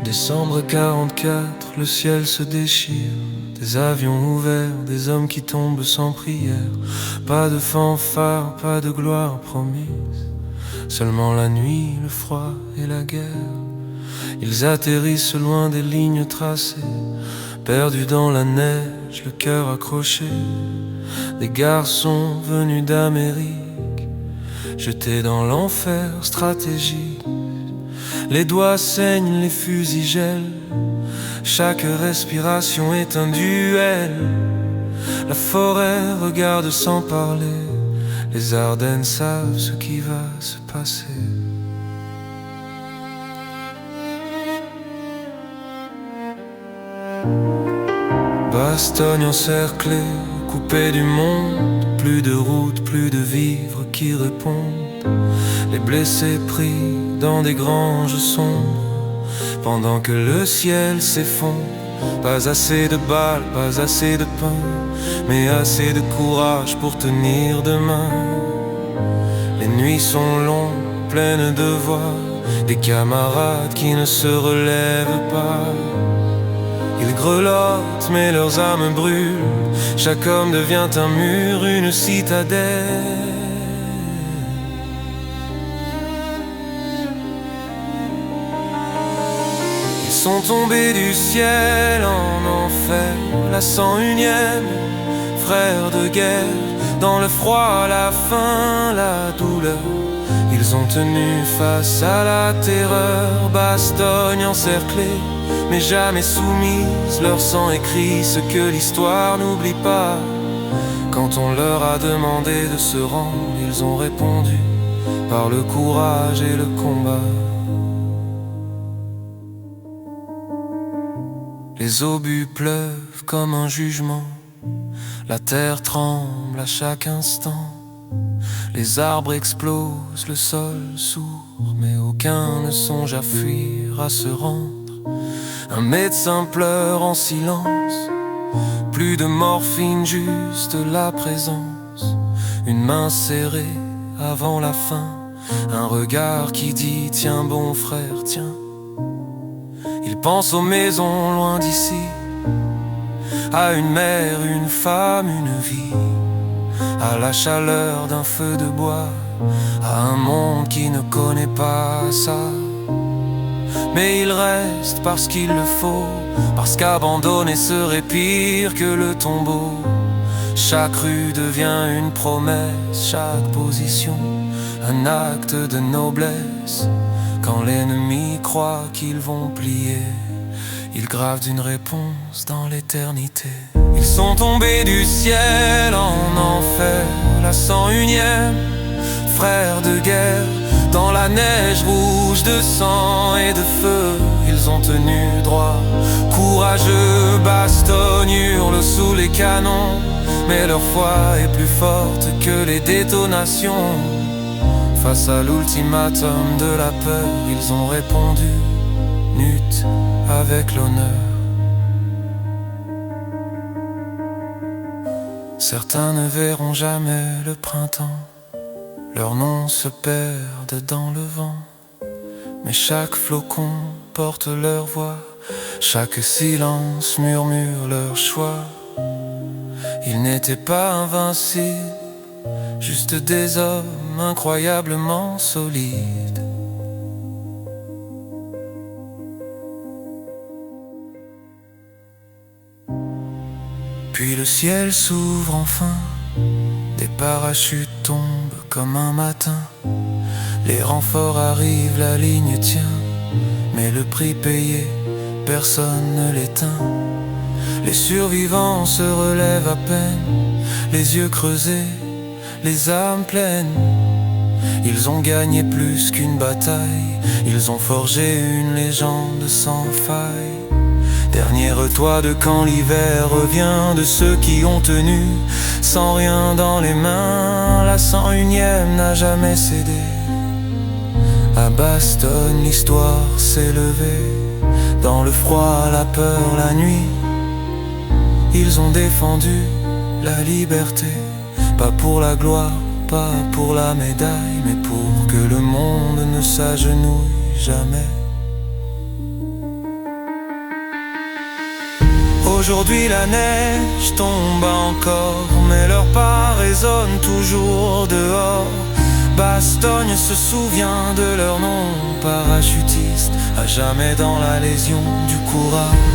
Décembre 44, le ciel se déchire. Des avions ouverts, des hommes qui tombent sans prière. Pas de fanfare, pas de gloire promise. Seulement la nuit, le froid et la guerre. Ils atterrissent loin des lignes tracées, perdus dans la neige, le cœur accroché. Des garçons venus d'Amérique, jetés dans l'enfer stratégique. Les doigts saignent, les fusils gèlent. Chaque respiration est un duel. La forêt regarde sans parler. Les Ardennes savent ce qui va se passer. Bastogne encerclée, coupée du monde. Plus de routes, plus de vivres qui répondent. Les blessés pris dans des granges sombres, pendant que le ciel s'effondre. Pas assez de balles, pas assez de pain, mais assez de courage pour tenir demain. Les nuits sont longues, pleines de voix, des camarades qui ne se relèvent pas. Ils grelottent mais leurs âmes brûlent. Chaque homme devient un mur, une citadelle. Ils sont tombés du ciel en enfer, la 101e, frères de guerre. Dans le froid, la faim, la douleur, ils ont tenu face à la terreur. Bastogne encerclée, mais jamais soumise. Leur sang écrit ce que l'histoire n'oublie pas. Quand on leur a demandé de se rendre, ils ont répondu par le courage et le combat. Les obus pleuvent comme un jugement. La terre tremble à chaque instant. Les arbres explosent, le sol sourd, mais aucun ne songe à fuir, à se rendre. Un médecin pleure en silence. Plus de morphine, juste la présence. Une main serrée avant la fin. Un regard qui dit tiens bon frère, tiens. Il pense aux maisons loin d'ici, à une mère, une femme, une vie, à la chaleur d'un feu de bois, à un monde qui ne connaît pas ça. Mais il reste parce qu'il le faut, parce qu'abandonner serait pire que le tombeau. Chaque rue devient une promesse, chaque position un acte de noblesse. Quand l'ennemi croit qu'ils vont plier, ils gravent une réponse dans l'éternité. Ils sont tombés du ciel en enfer, la 101e, frères de guerre. Dans la neige rouge de sang et de feu, ils ont tenu droit. Courageux, Bastogne hurle sous les canons, mais leur foi est plus forte que les détonations. Face à l'ultimatum de la peur, ils ont répondu, nut avec l'honneur. Certains ne verront jamais le printemps, leurs noms se perdent dans le vent. Mais chaque flocon porte leur voix, chaque silence murmure leur choix. Ils n'étaient pas invincibles, juste des hommes incroyablement solides. Puis le ciel s'ouvre enfin, des parachutes tombent comme un matin. Les renforts arrivent, la ligne tient, mais le prix payé, personne ne l'éteint. Les survivants se relèvent à peine, les yeux creusés, les âmes pleines. Ils ont gagné plus qu'une bataille, ils ont forgé une légende sans faille. Dernier toit de quand l'hiver revient de ceux qui ont tenu, sans rien dans les mains. La 101e n'a jamais cédé. À Bastogne l'histoire s'est levée, dans le froid, la peur, la nuit. Ils ont défendu la liberté, pas pour la gloire, pas pour la médaille, mais pour que le monde ne s'agenouille jamais. Aujourd'hui la neige tombe encore, mais leur pas résonne toujours dehors. Bastogne se souvient de leur nom, parachutiste, à jamais dans la lésion du courage.